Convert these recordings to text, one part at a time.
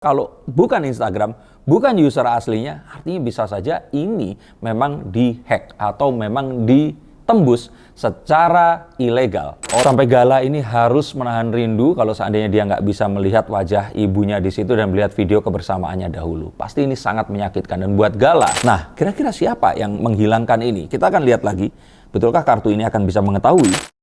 Kalau bukan Instagram, bukan user aslinya, artinya bisa saja ini memang dihack atau memang ditembus secara ilegal. Sampai Gala ini harus menahan rindu kalau seandainya dia nggak bisa melihat wajah ibunya di situ dan melihat video kebersamaannya dahulu. Pasti ini sangat menyakitkan dan buat Gala. Nah, kira-kira siapa yang menghilangkan ini? Kita akan lihat lagi. Betulkah kartu ini akan bisa mengetahui?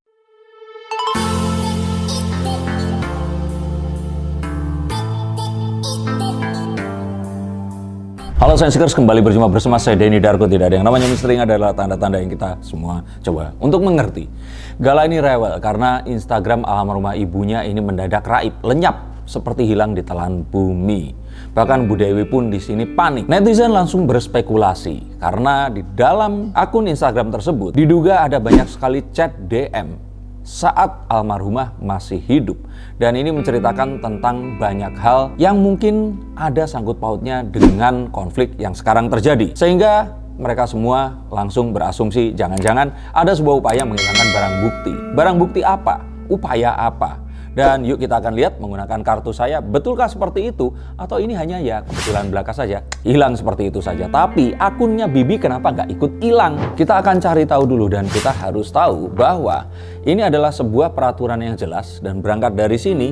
Halo Sensikers, kembali berjumpa bersama saya Denny Darko. Tidak ada yang namanya misteri, adalah tanda-tanda yang kita semua coba untuk mengerti. Gala ini rewel karena Instagram almarhumah ibunya ini mendadak raib, lenyap seperti hilang di telan bumi. Bahkan Bu Dewi pun di sini panik. Netizen langsung berspekulasi karena di dalam akun Instagram tersebut diduga ada banyak sekali chat DM saat almarhumah masih hidup. Dan ini menceritakan tentang banyak hal yang mungkin ada sangkut pautnya dengan konflik yang sekarang terjadi. Sehingga mereka semua langsung berasumsi jangan-jangan ada sebuah upaya menghilangkan barang bukti. Barang bukti apa? Upaya apa? Dan yuk kita akan lihat menggunakan kartu saya, betulkah seperti itu? Atau ini hanya ya kebetulan belaka saja, hilang seperti itu saja. Tapi akunnya Bibi kenapa nggak ikut hilang? Kita akan cari tahu dulu dan kita harus tahu bahwa ini adalah sebuah peraturan yang jelas. Dan berangkat dari sini,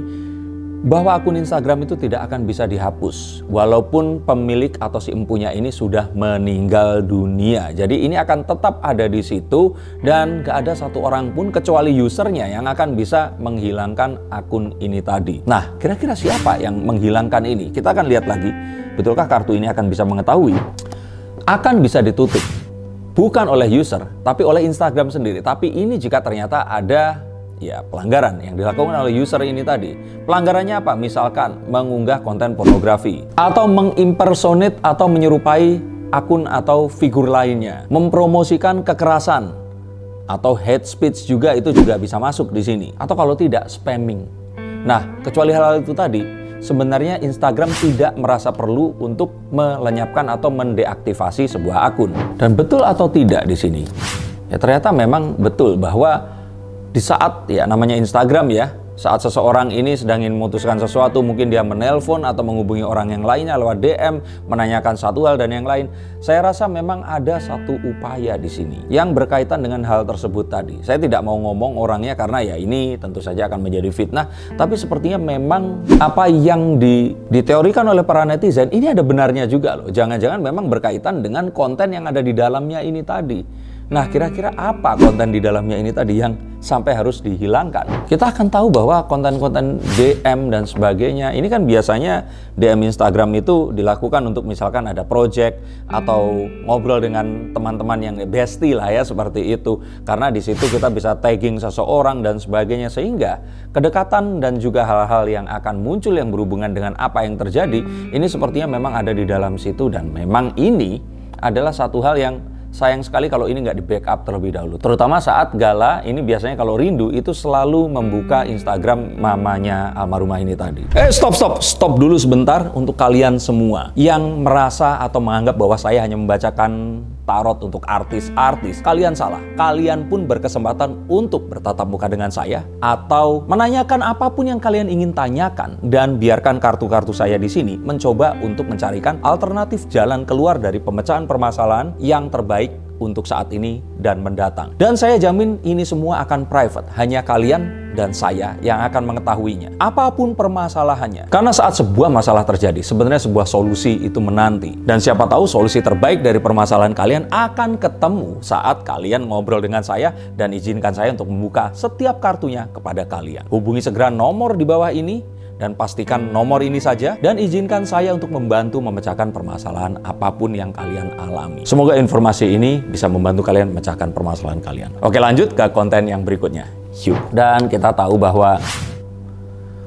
bahwa akun Instagram itu tidak akan bisa dihapus walaupun pemilik atau si empunya ini sudah meninggal dunia. Jadi ini akan tetap ada di situ dan gak ada satu orang pun kecuali usernya yang akan bisa menghilangkan akun ini tadi. Nah, kira-kira siapa yang menghilangkan ini? Kita akan lihat lagi. Betulkah kartu ini akan bisa mengetahui? Akan bisa ditutup bukan oleh user tapi oleh Instagram sendiri. Tapi ini jika ternyata ada pelanggaran yang dilakukan oleh user ini tadi. Pelanggarannya apa? Misalkan mengunggah konten pornografi atau mengimpersonate atau menyerupai akun atau figur lainnya, mempromosikan kekerasan atau hate speech juga, itu juga bisa masuk di sini. Atau kalau tidak, spamming. Nah, kecuali hal-hal itu tadi, sebenarnya Instagram tidak merasa perlu untuk melenyapkan atau mendeaktifasi sebuah akun. Dan betul atau tidak di sini? Ya ternyata memang betul bahwa di saat namanya Instagram saat seseorang ini sedang ingin memutuskan sesuatu, mungkin dia menelpon atau menghubungi orang yang lainnya lewat DM, menanyakan satu hal dan yang lain. Saya rasa memang ada satu upaya di sini yang berkaitan dengan hal tersebut tadi. Saya tidak mau ngomong orangnya karena ini tentu saja akan menjadi fitnah, tapi sepertinya memang apa yang diteorikan oleh para netizen ini ada benarnya juga loh. Jangan-jangan memang berkaitan dengan konten yang ada di dalamnya ini tadi. Nah, kira-kira apa konten di dalamnya ini tadi yang sampai harus dihilangkan? Kita akan tahu bahwa konten-konten DM dan sebagainya, ini kan biasanya DM Instagram itu dilakukan untuk misalkan ada project atau ngobrol dengan teman-teman yang bestie lah seperti itu. Karena di situ kita bisa tagging seseorang dan sebagainya, sehingga kedekatan dan juga hal-hal yang akan muncul yang berhubungan dengan apa yang terjadi, ini sepertinya memang ada di dalam situ. Dan memang ini adalah satu hal yang sayang sekali kalau ini nggak di-backup terlebih dahulu. Terutama saat Gala ini biasanya kalau rindu itu selalu membuka Instagram mamanya almarhumah ini tadi. Stop dulu sebentar untuk kalian semua yang merasa atau menganggap bahwa saya hanya membacakan tarot untuk artis-artis. Kalian salah. Kalian pun berkesempatan untuk bertatap muka dengan saya atau menanyakan apapun yang kalian ingin tanyakan, dan biarkan kartu-kartu saya di sini mencoba untuk mencarikan alternatif jalan keluar dari pemecahan permasalahan yang terbaik untuk saat ini dan mendatang. Dan saya jamin ini semua akan private, hanya kalian dan saya yang akan mengetahuinya, apapun permasalahannya. Karena saat sebuah masalah terjadi, sebenarnya sebuah solusi itu menanti. Dan siapa tahu solusi terbaik dari permasalahan kalian akan ketemu saat kalian ngobrol dengan saya, dan izinkan saya untuk membuka setiap kartunya kepada kalian. Hubungi segera nomor di bawah ini dan pastikan nomor ini saja, dan izinkan saya untuk membantu memecahkan permasalahan apapun yang kalian alami. Semoga informasi ini bisa membantu kalian memecahkan permasalahan kalian. Oke, lanjut ke konten yang berikutnya. Yuk. Dan kita tahu bahwa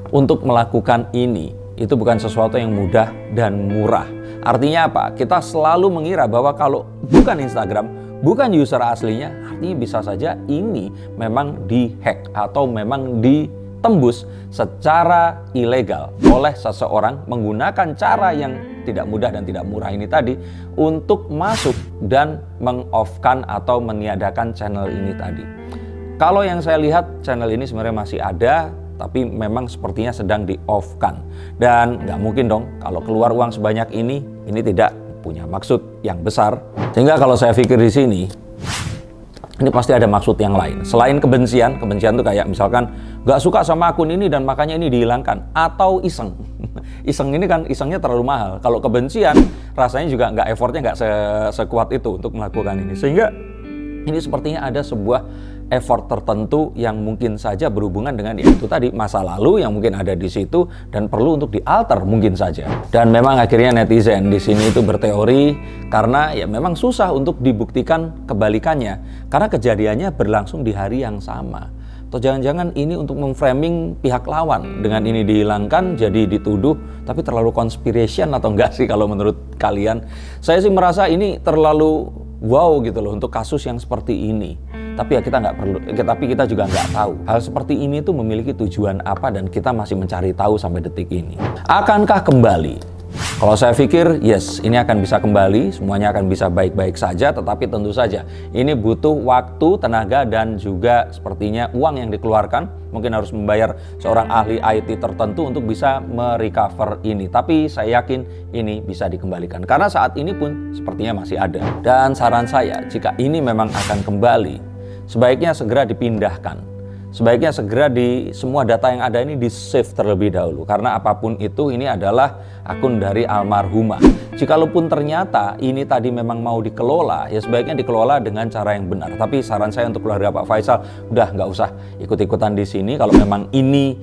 untuk melakukan ini itu bukan sesuatu yang mudah dan murah. Artinya apa? Kita selalu mengira bahwa kalau bukan Instagram, bukan user aslinya, artinya bisa saja ini memang dihack atau memang ditembus secara ilegal oleh seseorang menggunakan cara yang tidak mudah dan tidak murah ini tadi untuk masuk dan meng-off-kan atau meniadakan channel ini tadi. Kalau yang saya lihat, channel ini sebenarnya masih ada tapi memang sepertinya sedang di-off-kan. Dan nggak mungkin dong kalau keluar uang sebanyak ini tidak punya maksud yang besar. Sehingga kalau saya pikir di sini, ini pasti ada maksud yang lain. Selain kebencian tuh kayak misalkan nggak suka sama akun ini dan makanya ini dihilangkan. Atau iseng. Iseng ini kan isengnya terlalu mahal. Kalau kebencian rasanya juga effortnya nggak sekuat itu untuk melakukan ini. Sehingga ini sepertinya ada sebuah effort tertentu yang mungkin saja berhubungan dengan itu tadi, masa lalu yang mungkin ada di situ dan perlu untuk dialter mungkin saja. Dan memang akhirnya netizen di sini itu berteori karena ya memang susah untuk dibuktikan kebalikannya karena kejadiannya berlangsung di hari yang sama. Atau jangan-jangan ini untuk memframing pihak lawan, dengan ini dihilangkan jadi dituduh, tapi terlalu conspiration atau enggak sih kalau menurut kalian? Saya sih merasa ini terlalu wow gitu loh untuk kasus yang seperti ini. Tapi ya kita nggak perlu, tapi kita juga nggak tahu hal seperti ini tuh memiliki tujuan apa dan kita masih mencari tahu sampai detik ini. Akankah kembali? Kalau saya pikir yes, ini akan bisa kembali, semuanya akan bisa baik-baik saja, tetapi tentu saja ini butuh waktu, tenaga, dan juga sepertinya uang yang dikeluarkan. Mungkin harus membayar seorang ahli IT tertentu untuk bisa merecover ini. Tapi saya yakin ini bisa dikembalikan karena saat ini pun sepertinya masih ada. Dan saran saya, jika ini memang akan kembali, sebaiknya segera dipindahkan. Sebaiknya segera semua data yang ada ini di-save terlebih dahulu. Karena apapun itu, ini adalah akun dari almarhumah. Jikalau ternyata ini tadi memang mau dikelola, ya sebaiknya dikelola dengan cara yang benar. Tapi saran saya untuk keluarga Pak Faisal, udah nggak usah ikut-ikutan di sini. Kalau memang ini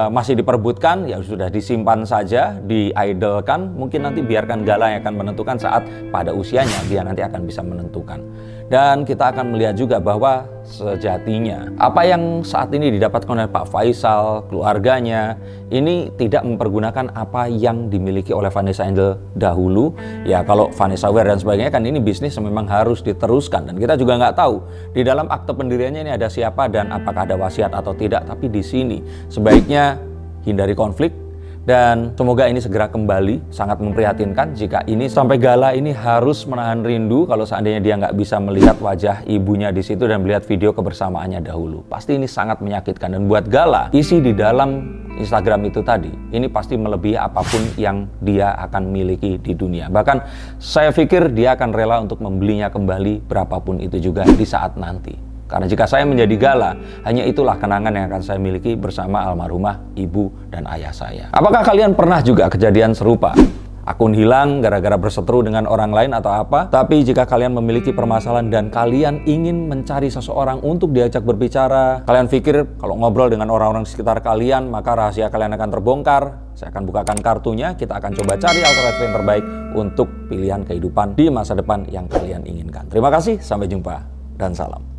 masih diperbutkan, ya sudah disimpan saja, di-idlekan. Mungkin nanti biarkan Gala yang akan menentukan saat pada usianya, dia nanti akan bisa menentukan. Dan kita akan melihat juga bahwa sejatinya apa yang saat ini didapatkan oleh Pak Faisal, keluarganya, ini tidak mempergunakan apa yang dimiliki oleh Vanessa Angel dahulu. Ya kalau Vanessa Ware dan sebagainya kan ini bisnis yang memang harus diteruskan. Dan kita juga nggak tahu di dalam akte pendiriannya ini ada siapa dan apakah ada wasiat atau tidak. Tapi di sini sebaiknya hindari konflik. Dan semoga ini segera kembali. Sangat memprihatinkan jika ini sampai Gala ini harus menahan rindu kalau seandainya dia nggak bisa melihat wajah ibunya di situ dan melihat video kebersamaannya dahulu. Pasti ini sangat menyakitkan. Dan buat Gala, isi di dalam Instagram itu tadi, ini pasti melebihi apapun yang dia akan miliki di dunia. Bahkan saya pikir dia akan rela untuk membelinya kembali berapapun itu juga di saat nanti. Karena jika saya menjadi Gala, hanya itulah kenangan yang akan saya miliki bersama almarhumah ibu dan ayah saya. Apakah kalian pernah juga kejadian serupa? Akun hilang gara-gara berseteru dengan orang lain atau apa? Tapi jika kalian memiliki permasalahan dan kalian ingin mencari seseorang untuk diajak berbicara, kalian pikir kalau ngobrol dengan orang-orang di sekitar kalian, maka rahasia kalian akan terbongkar. Saya akan bukakan kartunya, kita akan coba cari alternatif yang terbaik untuk pilihan kehidupan di masa depan yang kalian inginkan. Terima kasih, sampai jumpa, dan salam.